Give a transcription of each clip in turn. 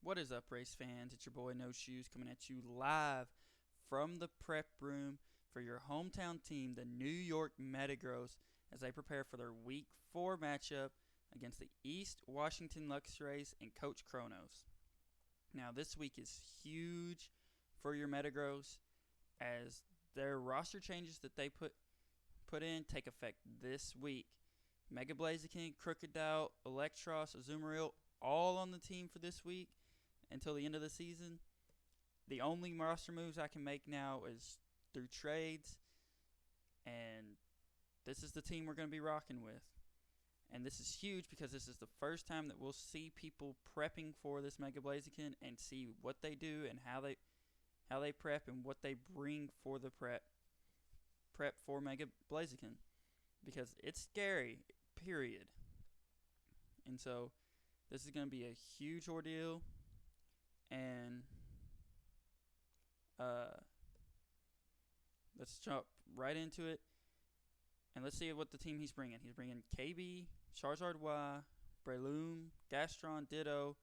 What is up, race fans? It's your boy No Shoes coming at you live from the prep room for your hometown team, the New York Metagross, as they prepare for their Week 4 matchup against the East Washington Luxrays and Coach Kronos. Now, this week is huge for your Metagross as their roster changes that they put in take effect this week. Mega Blaziken, Crocodile, Electros, Azumarill, all on the team for this week until the end of the season. The only roster moves I can make now is through trades, and this is the team we're going to be rocking with. And this is huge because this is the first time that we'll see people prepping for this Mega Blaziken and see what they do and how they prep and what they bring for the prep for Mega Blaziken, because it's scary, period. And so this is going to be a huge ordeal, and let's jump right into it, and let's see what the team he's bringing. He's bringing KB, Charizard Y, Breloom, Gastron, Ditto,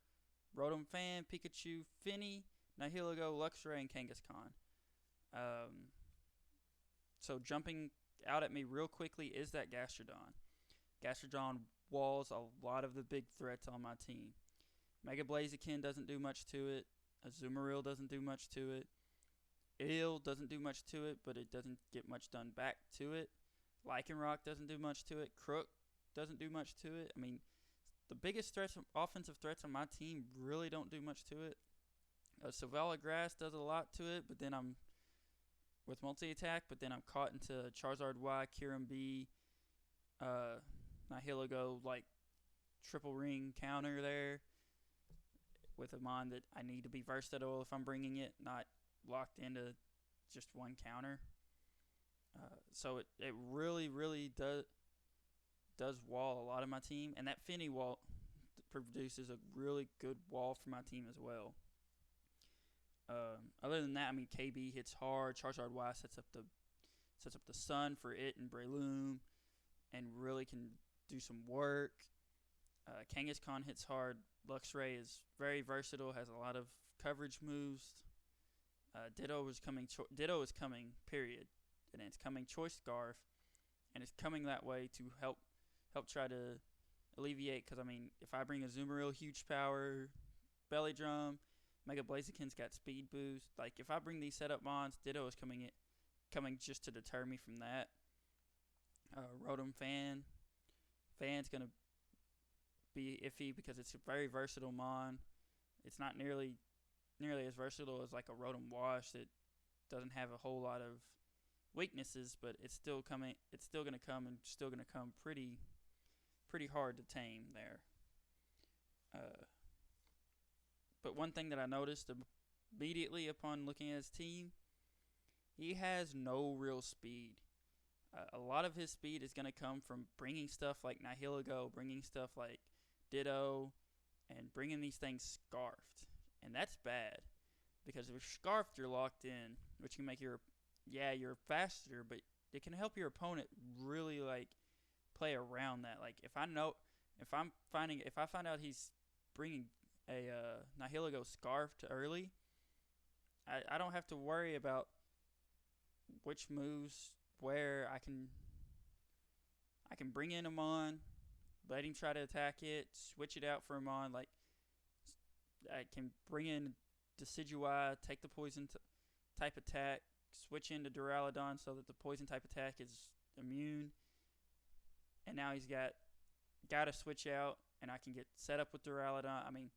Rotom Fan, Pikachu, Finny, Nihilego, Luxray, and Kangaskhan. So jumping out at me real quickly is that Gastrodon. Gastrodon walls a lot of the big threats on my team. Mega Blaziken doesn't do much to it. Azumarill doesn't do much to it. Eel doesn't do much to it, but it doesn't get much done back to it. Lycanroc doesn't do much to it. Crook doesn't do much to it. I mean, the biggest offensive threats on my team really don't do much to it. Savala Grass does a lot to it, but then I'm with multi-attack, but then I'm caught into Charizard Y, Kyurem B, Nihilego, like triple ring counter there with a mon that I need to be versatile if I'm bringing it, not locked into just one counter. So it really does wall a lot of my team, and that Finny wall produces a really good wall for my team as well. Other than that, I mean, KB hits hard. Charizard Y sets up the sun for it and Breloom, and really can do some work. Kangaskhan hits hard. Luxray is very versatile, has a lot of coverage moves. Ditto is coming, period. And it's coming Choice Scarf, and it's coming that way to help try to alleviate, because, I mean, if I bring a Azumarill, huge power, Belly Drum, Mega Blaziken's got speed boost. Like, if I bring these setup mons, Ditto is coming just to deter me from that. Rotom Fan's going to be iffy because it's a very versatile mon. It's not nearly as versatile as like a Rotom Wash that doesn't have a whole lot of weaknesses, but it's still coming. It's still going to come, and still going to come pretty hard to tame there. But one thing that I noticed immediately upon looking at his team, he has no real speed. A lot of his speed is going to come from bringing stuff like Nihilego, bringing stuff like Ditto, and bringing these things scarfed. And that's bad, because if you're scarfed, you're locked in, which can make you're faster, but it can help your opponent really like play around that. Like if I find out he's bringing a Nihilego scarfed early, I don't have to worry about which moves where I can bring in a mon, let him try to attack it, switch it out for a mon. Like I can bring in Decidueye, take the poison type attack, switch into Duraludon so that the poison type attack is immune, and now he's got to switch out, and I can get set up with Duraludon. I mean,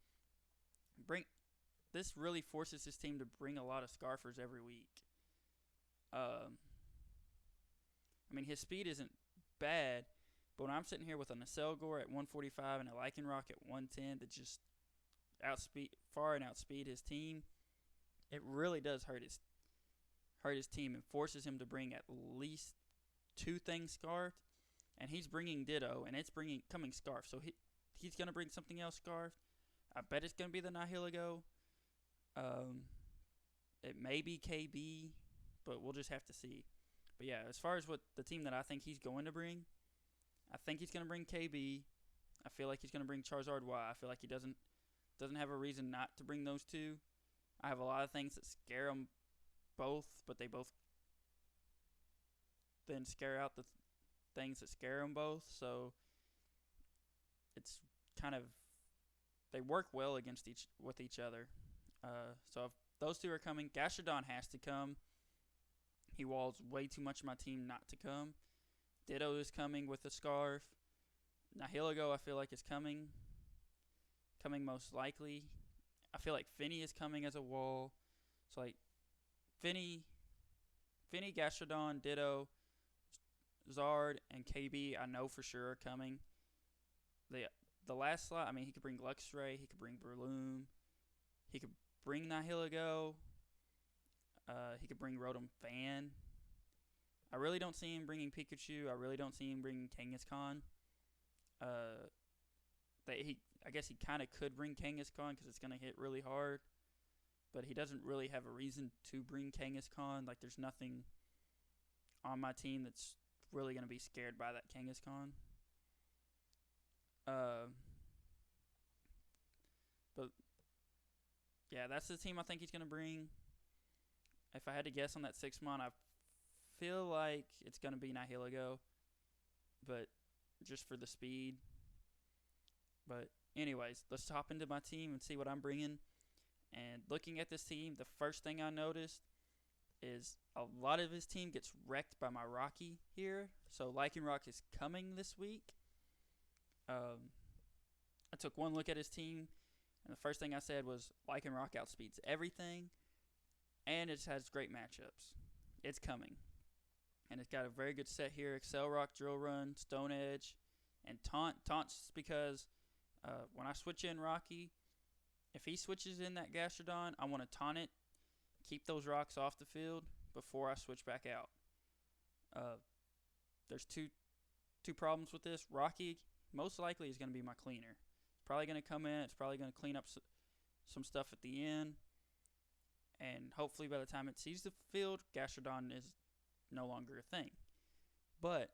this really forces his team to bring a lot of Scarfers every week. I mean, his speed isn't bad, but when I'm sitting here with a Nacelgore at 145 and a Lycanroc at 110 that just outspeed his team, it really does hurt his team and forces him to bring at least two things scarfed. And he's bringing Ditto, and it's coming scarfed. So he's going to bring something else scarfed. I bet it's going to be the Nihilego. It may be KB, but we'll just have to see. But yeah, as far as what the team that I think he's going to bring, I think he's going to bring KB. I feel like he's going to bring Charizard Y. I feel like he doesn't doesn't have a reason not to bring those two. I have a lot of things that scare them both, but they both then scare out the things that scare them both. So it's kind of, they work well against each other. So if those two are coming, Gastrodon has to come. He walls way too much of my team not to come. Ditto is coming with a scarf. Nihilego I feel like is coming most likely. I feel like Finny is coming as a wall. So like Finny, Gastrodon, Ditto, Zard, and KB I know for sure are coming. The last slot, I mean, he could bring Luxray, he could bring Breloom, he could bring Nihilego, he could bring Rotom Fan. I really don't see him bringing Pikachu. I really don't see him bringing Kangaskhan. I guess he kind of could bring Kangaskhan because it's going to hit really hard. But he doesn't really have a reason to bring Kangaskhan. Like, there's nothing on my team that's really going to be scared by that Kangaskhan. But, yeah, that's the team I think he's going to bring. If I had to guess on that 6-mon, I feel like it's going to be Nihilego. But just for the speed. But anyways, let's hop into my team and see what I'm bringing. And looking at this team, the first thing I noticed is a lot of his team gets wrecked by my Rocky here. So Lycanroc is coming this week. I took one look at his team, and the first thing I said was Lycanroc outspeeds everything, and it has great matchups. It's coming. And it's got a very good set here. Accelerock, Drill Run, Stone Edge, and Taunt. Taunt's because when I switch in Rocky, if he switches in that Gastrodon, I want to taunt it, keep those rocks off the field before I switch back out. There's two problems with this. Rocky most likely is going to be my cleaner. It's probably going to come in. It's probably going to clean up some stuff at the end. And hopefully by the time it sees the field, Gastrodon is no longer a thing. But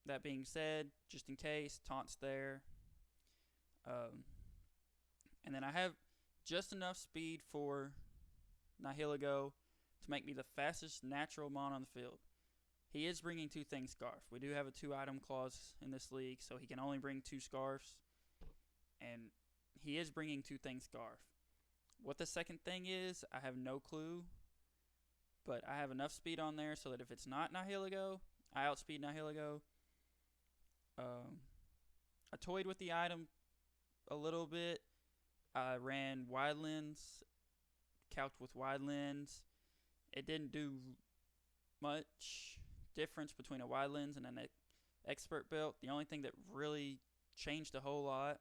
that being said, just in case, Taunt's there. And then I have just enough speed for Nihilego to make me the fastest natural mon on the field. He is bringing 2 things Scarf. We do have a 2-item clause in this league, so he can only bring 2 Scarfs. And he is bringing 2 things Scarf. What the second thing is, I have no clue. But I have enough speed on there so that if it's not Nihilego, I outspeed Nihilego. I toyed with the item a little bit. I ran Wide Lens, calced with Wide Lens. It didn't do much difference between a Wide Lens and an Expert Belt. The only thing that really changed a whole lot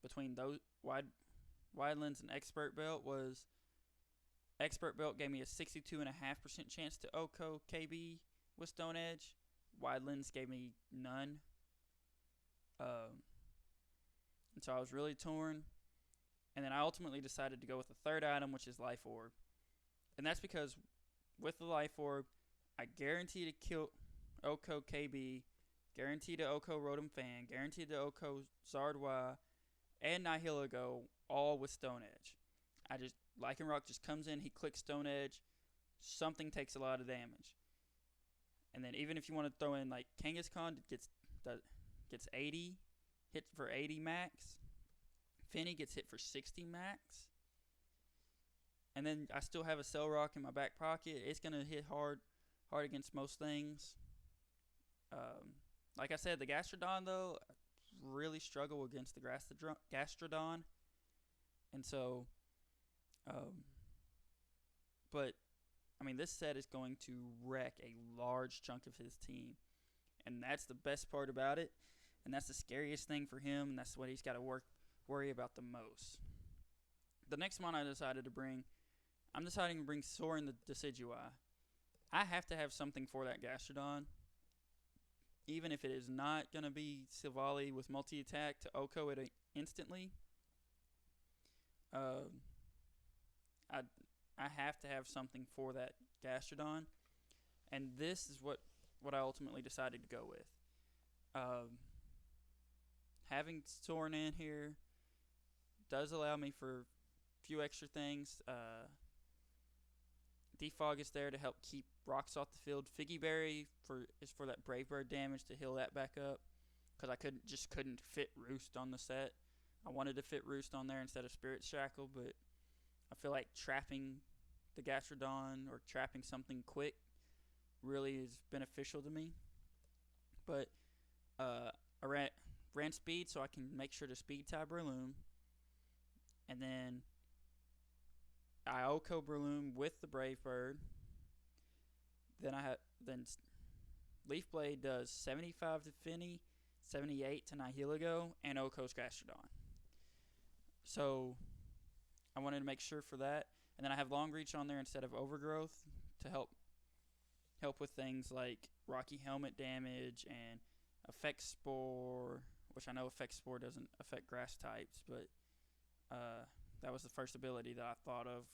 between those Wide Lens and Expert Belt was Expert Belt gave me a 62.5% chance to OHKO KB with Stone Edge. Wide Lens gave me none. And so I was really torn. And then I ultimately decided to go with the third item, which is Life Orb. And that's because with the Life Orb, I guarantee to kill OHKO KB, guarantee to OHKO Rotom Fan, guarantee to OHKO Zardwa, and Nihilego, all with Stone Edge. Lycanroc just comes in, he clicks Stone Edge, something takes a lot of damage. And then even if you want to throw in like Kangaskhan, gets 80, hit for 80 max. Finny gets hit for 60 max. And then I still have a Cellrock in my back pocket. It's going to hit hard against most things. Like I said, the Gastrodon, though, I really struggle against the Gastrodon. And so, but, I mean, this set is going to wreck a large chunk of his team. And that's the best part about it. And that's the scariest thing for him. And that's what he's got to worry about the most. The next one I decided to bring, I'm deciding to bring Soarin' the Decidueye. I have to have something for that Gastrodon. Even if it is not going to be Silvally with multi-attack to OHKO it instantly. I have to have something for that Gastrodon. And this is what I ultimately decided to go with. having Soren in here does allow me for a few extra things. Defog is there to help keep rocks off the field. Figgy Berry is for that Brave Bird damage to heal that back up, because I couldn't fit Roost on the set. I wanted to fit Roost on there instead of Spirit Shackle, but I feel like trapping the Gastrodon or trapping something quick really is beneficial to me. But I ran speed so I can make sure to speed tie Breloom, and then I Oko Breloom with the Brave Bird. Then Leaf Blade does 75 to Finny, 78 to Nihilego, and Oko's Gastrodon. So I wanted to make sure for that. And then I have Long Reach on there instead of Overgrowth to help with things like Rocky Helmet damage and Effect Spore, which I know Effect Spore doesn't affect grass types, but that was the first ability that I thought of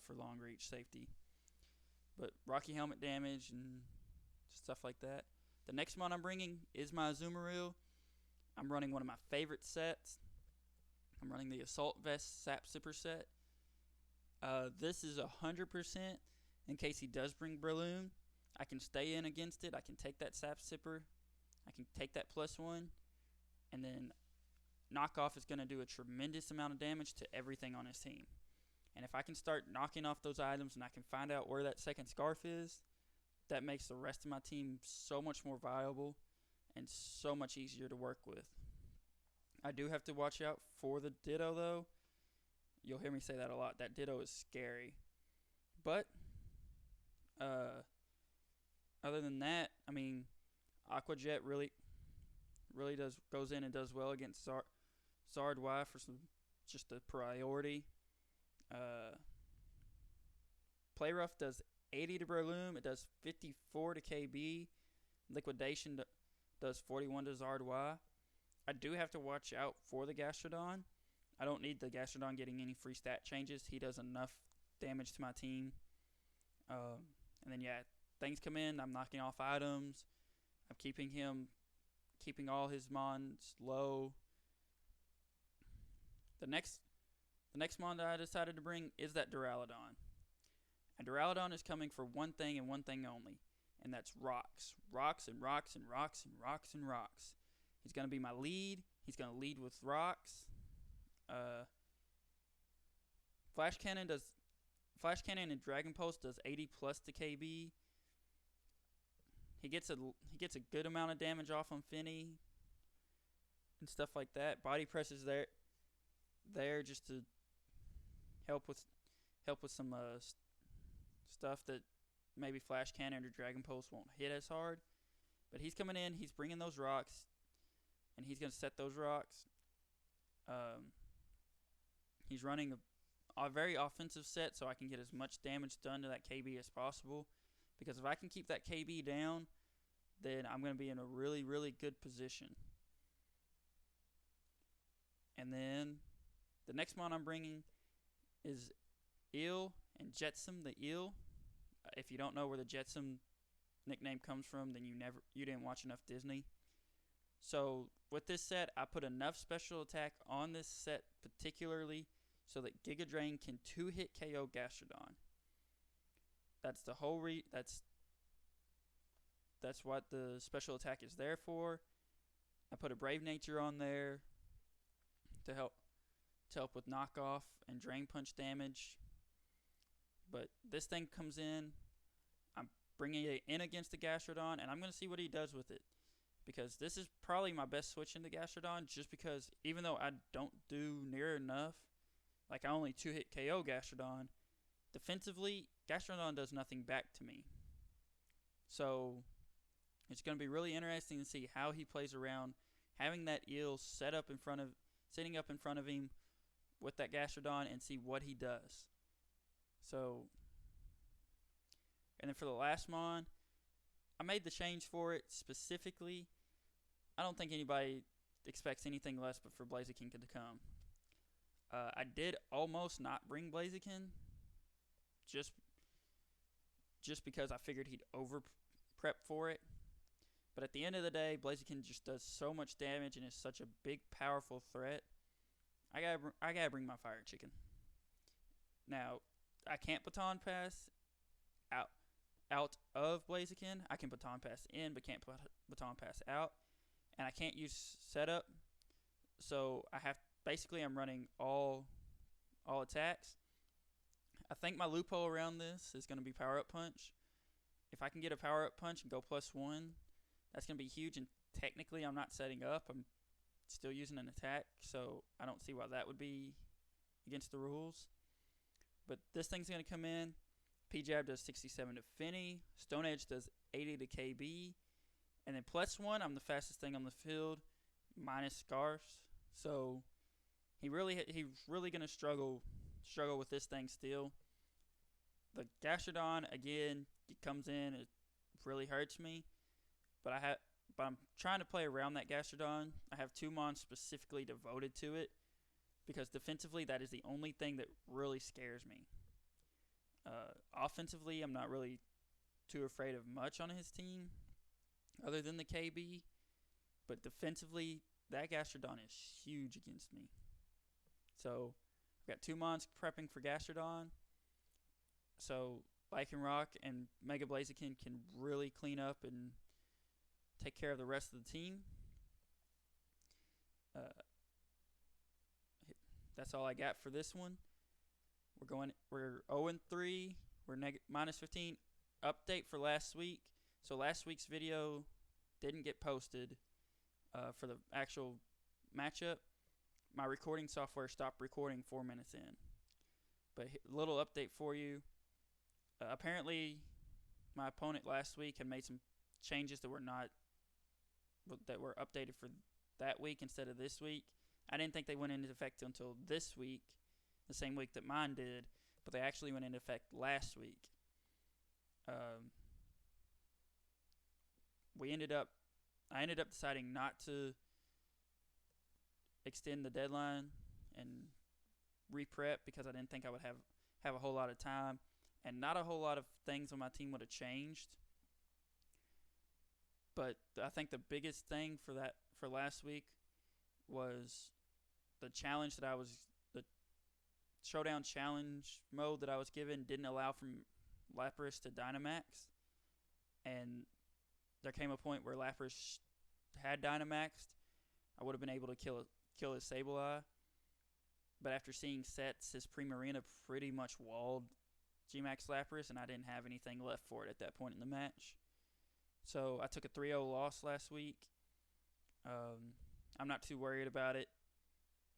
for Long Reach safety. But Rocky Helmet damage and stuff like that. The next mon I'm bringing is my Azumarill. I'm running one of my favorite sets. I'm running the Assault Vest Sap Sipper set. This is 100% in case he does bring Breloom. I can stay in against it. I can take that Sap Sipper. I can take that +1. And then Knockoff is going to do a tremendous amount of damage to everything on his team. And if I can start knocking off those items and I can find out where that second Scarf is, that makes the rest of my team so much more viable and so much easier to work with. I do have to watch out for the Ditto, though. You'll hear me say that a lot. That Ditto is scary. But other than that, I mean, Aqua Jet really goes in and does well against Zard Y for just a priority. Play Rough does 80 to Breloom. It does 54 to KB. Liquidation does 41 to Zard Y. I do have to watch out for the Gastrodon. I don't need the Gastrodon getting any free stat changes. He does enough damage to my team. And then, things come in. I'm knocking off items. I'm keeping all his mons low. The next mon that I decided to bring is that Duraludon. And Duraludon is coming for one thing and one thing only, and that's rocks. Rocks and rocks and rocks and rocks and rocks. He's going to be my lead. He's going to lead with rocks. Flash Cannon and Dragon Pulse does 80 plus to KB. He gets a good amount of damage off on Finny and stuff like that. Body Press is there just to help with some stuff that maybe Flash Cannon or Dragon Pulse won't hit as hard. But he's coming in. He's bringing those rocks, and he's going to set those rocks. He's running a very offensive set, so I can get as much damage done to that KB as possible. Because if I can keep that KB down, then I'm going to be in a really, really good position. And then the next mon I'm bringing is Eel and Jetsam the Eel. If you don't know where the Jetsam nickname comes from, then you didn't watch enough Disney. So with this set, I put enough special attack on this set particularly so that Giga Drain can 2-hit KO Gastrodon. That's the whole that's what the special attack is there for. I put a Brave Nature on there to help with knockoff and drain punch damage. But this thing comes in. I'm bringing it in against the Gastrodon, and I'm going to see what he does with it. Because this is probably my best switch into Gastrodon, just because even though I don't do near enough, like I only 2-hit KO Gastrodon, defensively, Gastrodon does nothing back to me. So it's going to be really interesting to see how he plays around having that Eel sitting up in front of him with that Gastrodon and see what he does. So, and then for the last mon, I made the change for it specifically. I don't think anybody expects anything less but for Blaziken to come. I did almost not bring Blaziken just because I figured he'd over prep for it. But at the end of the day, Blaziken just does so much damage and is such a big, powerful threat. I gotta bring my fire chicken. Now, I can't baton pass out of Blaziken. I can baton pass in, but can't baton pass out. And I can't use setup, so I'm running all attacks. I think my loophole around this is going to be power up punch. If I can get a power up punch and go +1, that's going to be huge. And technically, I'm not setting up. I'm still using an attack, so I don't see why that would be against the rules. But this thing's going to come in. P-Jab does 67 to Finny. Stone Edge does 80 to KB. And then +1, I'm the fastest thing on the field, minus Scarfs. So he's really going to struggle with this thing still. The Gastrodon, again, it comes in. It really hurts me. But I'm trying to play around that Gastrodon. I have 2 mons specifically devoted to it, because defensively, that is the only thing that really scares me. Offensively, I'm not really too afraid of much on his team, other than the KB. But defensively, that Gastrodon is huge against me. So, I've got 2 mons prepping for Gastrodon. So, Lycanroc and Mega Blaziken can really clean up and take care of the rest of the team. That's all I got for this one. We're 0-3. We're -15. Update for last week. So last week's video didn't get posted for the actual matchup. My recording software stopped recording 4 minutes in. But a little update for you. Apparently, my opponent last week had made some changes that were updated for that week instead of this week. I didn't think they went into effect until this week, the same week that mine did, but they actually went into effect last week. I ended up deciding not to extend the deadline and re-prep because I didn't think I would have a whole lot of time, and not a whole lot of things on my team would have changed. But I think the biggest thing for last week was the showdown challenge mode that I was given didn't allow from Lapras to Dynamax, and there came a point where Lapras had Dynamaxed. I would have been able to kill his Sableye, but after seeing sets, his Primarina pretty much walled G-Max Lapras, and I didn't have anything left for it at that point in the match. So I took a 3-0 loss last week. I'm not too worried about it.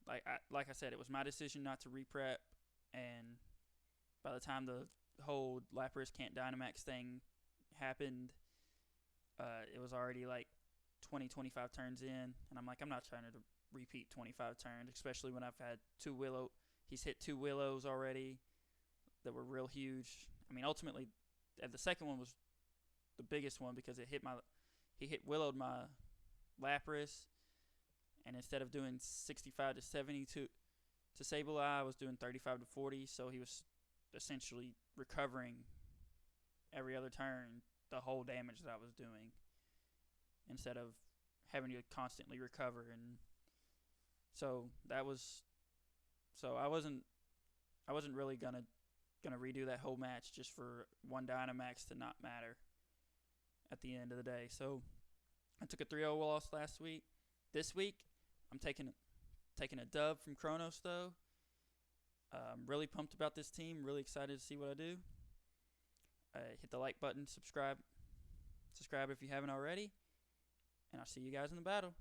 Like I said, it was my decision not to re-prep, and by the time the whole Lapras can't Dynamax thing happened, it was already like 20-25 turns in, and I'm like, I'm not trying to repeat 25 turns, especially when I've had he's hit 2 Willows already that were real huge. I mean, ultimately, the second one was the biggest one because he willowed my Lapras, and instead of doing 65 to 70 to Sableye, I was doing 35 to 40, so he was essentially recovering every other turn the whole damage that I was doing, instead of having to constantly recover. And so I wasn't really gonna redo that whole match just for one Dynamax to not matter at the end of the day. So I took a 3-0 loss last week. This week, I'm taking a dub from Kronos, though. I'm really pumped about this team. Really excited to see what I do. Hit the like button, subscribe if you haven't already, and I'll see you guys in the battle.